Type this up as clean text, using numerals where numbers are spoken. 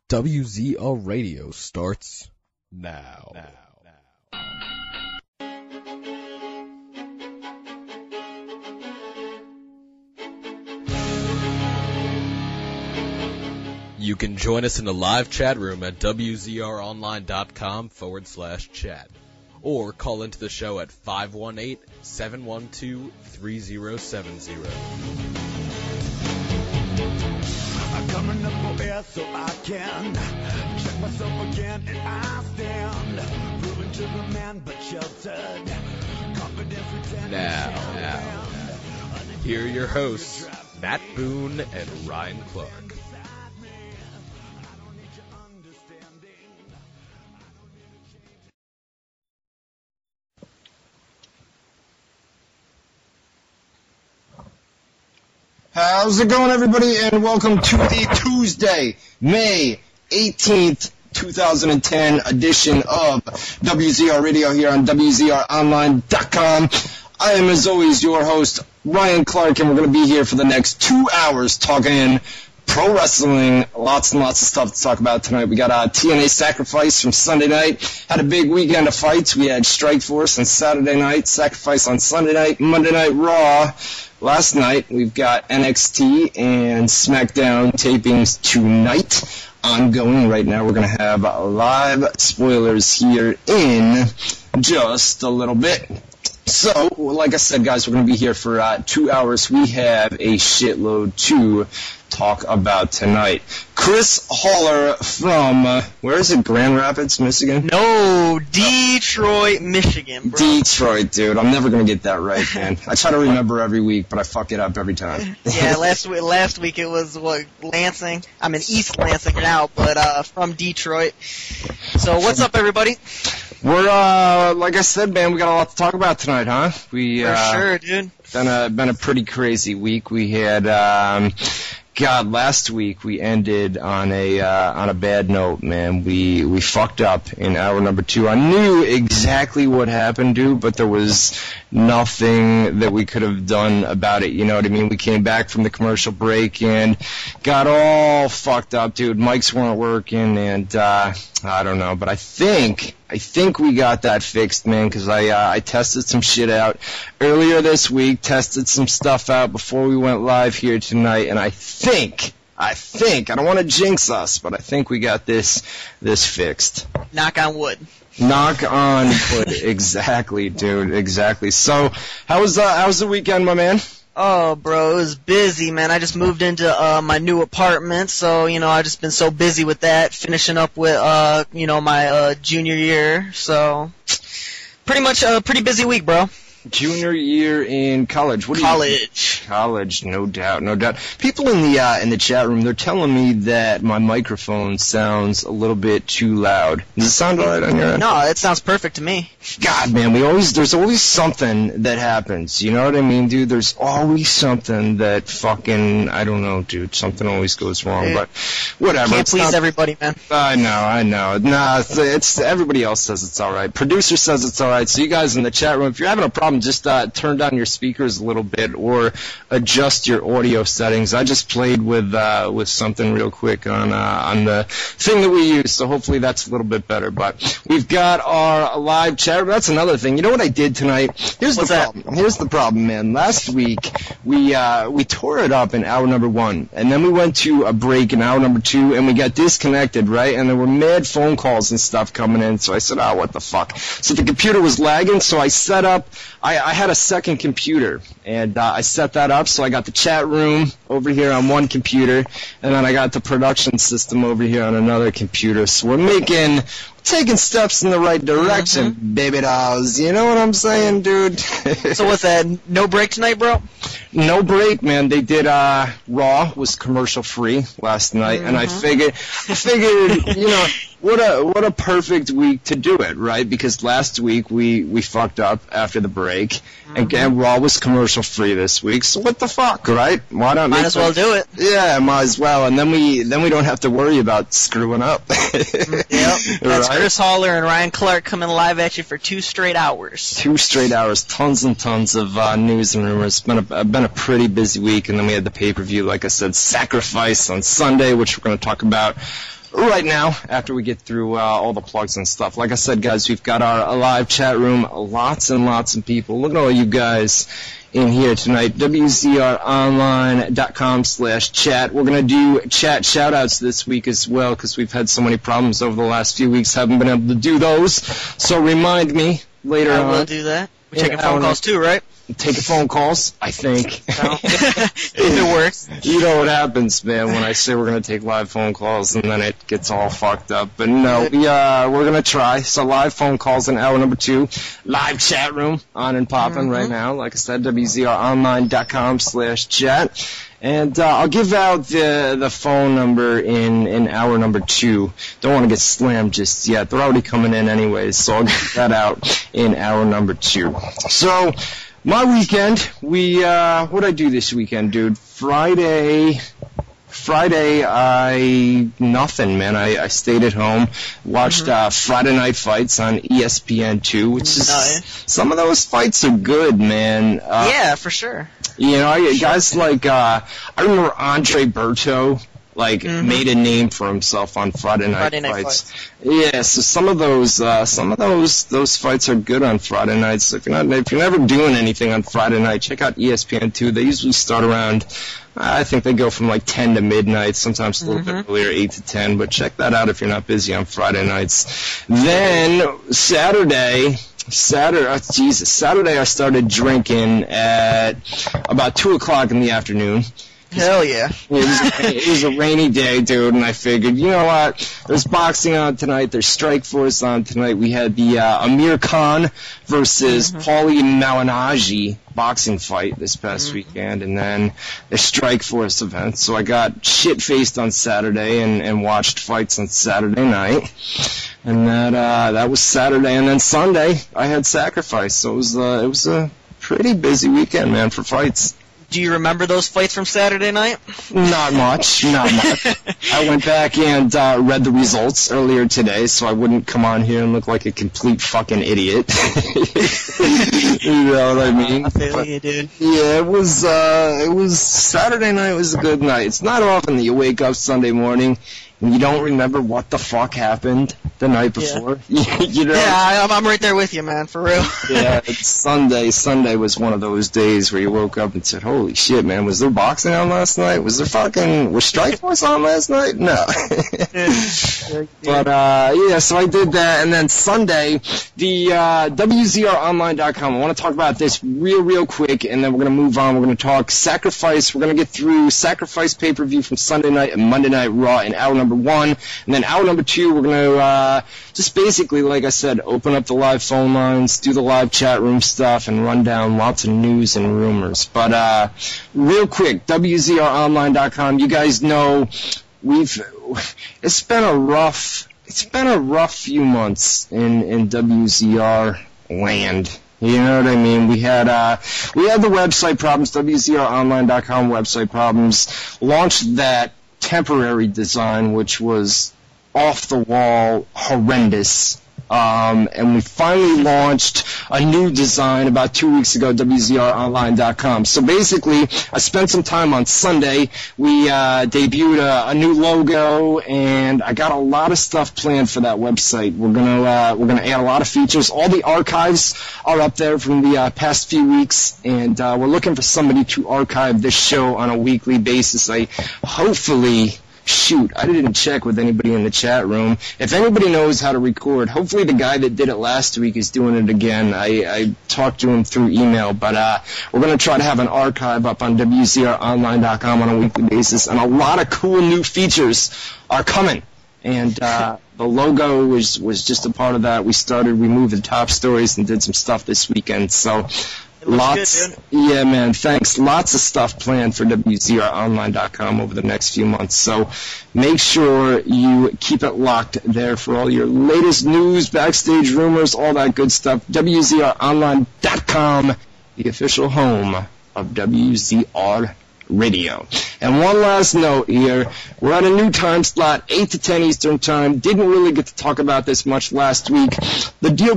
WZR Radio starts now. You can join us in the live chat room at WZROnline.com/chat. Or call into the show at 518-712-3070. I'm coming up for air so I can check myself again and I stand proven to the man but sheltered confidence pretend. Now, here are your hosts, Matt Boone and Ryan Clark. How's it going, everybody, and welcome to the Tuesday, May 18th, 2010 edition of WZR Radio here on WZROnline.com. I am, as always, your host, Ryan Clark, and we're going to be here for the next 2 hours talking pro wrestling. Lots and lots of stuff to talk about tonight. We got TNA Sacrifice from Sunday night. Had a big weekend of fights. We had Strikeforce on Saturday night, Sacrifice on Sunday night, Monday Night Raw. Last night, we've got NXT and SmackDown tapings tonight. Ongoing right now. We're going to have live spoilers here in just a little bit. So, like I said, guys, we're going to be here for 2 hours. We have a shitload to talk about tonight. Chris Haller from, where is it, Grand Rapids, Michigan? No, Detroit, Michigan, bro. Detroit, dude. I'm never going to get that right, man. I try to remember every week, but I fuck it up every time. Yeah, last week it was, Lansing? I'm in East Lansing now, but from Detroit. So what's up, everybody? We're, like I said, man, we got a lot to talk about tonight, huh? For sure, dude. Been a pretty crazy week. We had, last week we ended on a bad note, man. We fucked up in hour number 2. I knew exactly what happened, dude, but there was nothing that we could have done about it, you know what I mean? We came back from the commercial break and got all fucked up, dude. Mics weren't working, and I don't know, but I think we got that fixed, man, because I tested some shit out earlier this week, tested some stuff out before we went live here tonight, and I think, I don't want to jinx us, but I think we got this fixed. Knock on wood. Knock on wood. Exactly, dude, exactly. So, how was the weekend, my man? Oh, bro, it was busy, man. I just moved into my new apartment, so, I've just been so busy with that, finishing up with, my junior year, so pretty much a pretty busy week, bro. Junior year in college. What do College, no doubt. People in the chat room, they're telling me that my microphone sounds a little bit too loud. Does it sound all right on your end? No, it sounds perfect to me. God, man, there's always something that happens. You know what I mean, dude? There's always something that fucking, I don't know, dude. Something always goes wrong, dude, but whatever. Can't please everybody, man. I know. Nah, it's everybody else says it's all right. Producer says it's all right. So you guys in the chat room, if you're having a problem, just turn down your speakers a little bit or adjust your audio settings. I just played with something real quick on the thing that we use, so hopefully that's a little bit better. But we've got our live chat. That's another thing. You know what I did tonight? Here's the problem, man. Last week we tore it up in hour number 1, and then we went to a break in hour number 2, and we got disconnected, right? And there were mad phone calls and stuff coming in. So I said, oh, what the fuck? So the computer was lagging, so I set up. I had a second computer, and I set that up, so I got the chat room over here on one computer, and then I got the production system over here on another computer. So we're taking steps in the right direction, baby dolls. You know what I'm saying, dude? So what's that, no break tonight, bro? No break, man. They did, Raw was commercial free last night, and I figured, what a perfect week to do it, right? Because last week we fucked up after the break. Again, Raw was commercial free this week, so what the fuck, right? Why not? Might as well do it. Yeah, might as well, and then we don't have to worry about screwing up. Yep, that's right? Chris Holler and Ryan Clark coming live at you for 2 straight hours. 2 straight hours, tons and tons of news and rumors. It's been a pretty busy week, and then we had the pay-per-view, like I said, Sacrifice on Sunday, which we're going to talk about right now, after we get through all the plugs and stuff. Like I said, guys, we've got our live chat room, lots and lots of people. Look at all you guys in here tonight. WZROnline.com/chat. We're going to do chat shout-outs this week as well, because we've had so many problems over the last few weeks, haven't been able to do those. So remind me later on. I will do that. We're taking phone calls too, right? Taking phone calls, I think. If it works. You know what happens, man, when I say we're going to take live phone calls and then it gets all fucked up. But no, we're going to try. So live phone calls in hour number 2. Live chat room on and popping right now. Like I said, WZROnline.com/chat. And I'll give out the phone number in hour number 2. Don't want to get slammed just yet. They're already coming in anyways, so I'll give that out in hour number 2. So, my weekend, what'd I do this weekend, dude? Friday, nothing, man. I stayed at home, watched Friday Night Fights on ESPN2, which is, some of those fights are good, man. Yeah, for sure. You know, guys like, I remember Andre Berto, made a name for himself on Friday Night Fights. Yeah, so some of those fights are good on Friday nights. So if you're never doing anything on Friday night, check out ESPN2. They usually start around, I think they go from 10 to midnight, sometimes a little bit earlier, 8 to 10, but check that out if you're not busy on Friday nights. Then, Saturday I started drinking at about 2 o'clock in the afternoon. Hell yeah. It was a rainy day, dude, and I figured, you know what, there's boxing on tonight, there's Strikeforce on tonight. We had the Amir Khan versus Paulie Malignaggi boxing fight this past weekend, and then the Strikeforce event. So I got shit-faced on Saturday and watched fights on Saturday night. And that was Saturday, and then Sunday I had Sacrifice. So it was a pretty busy weekend, man, for fights. Do you remember those fights from Saturday night? Not much. I went back and read the results earlier today, so I wouldn't come on here and look like a complete fucking idiot. You know what I mean? I feel you, dude. Yeah, it was Saturday night was a good night. It's not often that you wake up Sunday morning and you don't remember what the fuck happened the night before. Yeah, you know? Yeah, I'm right there with you, man, for real. Yeah, Sunday was one of those days where you woke up and said, holy shit, man, was there boxing on last night? Was Strikeforce on last night? No. But, so I did that, and then Sunday, the WZROnline.com, I want to talk about this real quick, and then we're going to move on. We're going to talk Sacrifice. We're going to get through Sacrifice pay-per-view from Sunday night and Monday Night Raw in hour number 1, and then hour number 2, we're going to just basically, like I said, open up the live phone lines, do the live chat room stuff, and run down lots of news and rumors. But real quick, WZROnline.com, you guys know it's been a rough few months in WZR land. You know what I mean? We had the website problems, WZROnline.com website problems, launched that temporary design, which was off the wall horrendous. And we finally launched a new design about 2 weeks ago, WZROnline.com. So basically, I spent some time on Sunday. We debuted a new logo, and I got a lot of stuff planned for that website. We're gonna add a lot of features. All the archives are up there from the past few weeks, and we're looking for somebody to archive this show on a weekly basis. I didn't check with anybody in the chat room. If anybody knows how to record, hopefully the guy that did it last week is doing it again. I talked to him through email, but we're going to try to have an archive up on WZROnline.com on a weekly basis, and a lot of cool new features are coming. And the logo was just a part of that. We moved the top stories and did some stuff this weekend, so Lots, good, dude. Yeah, man, thanks. Lots of stuff planned for WZROnline.com over the next few months. So make sure you keep it locked there for all your latest news, backstage rumors, all that good stuff. WZROnline.com, the official home of WZR Radio. And one last note here. We're on a new time slot, 8 to 10 Eastern Time. Didn't really get to talk about this much last week. The deal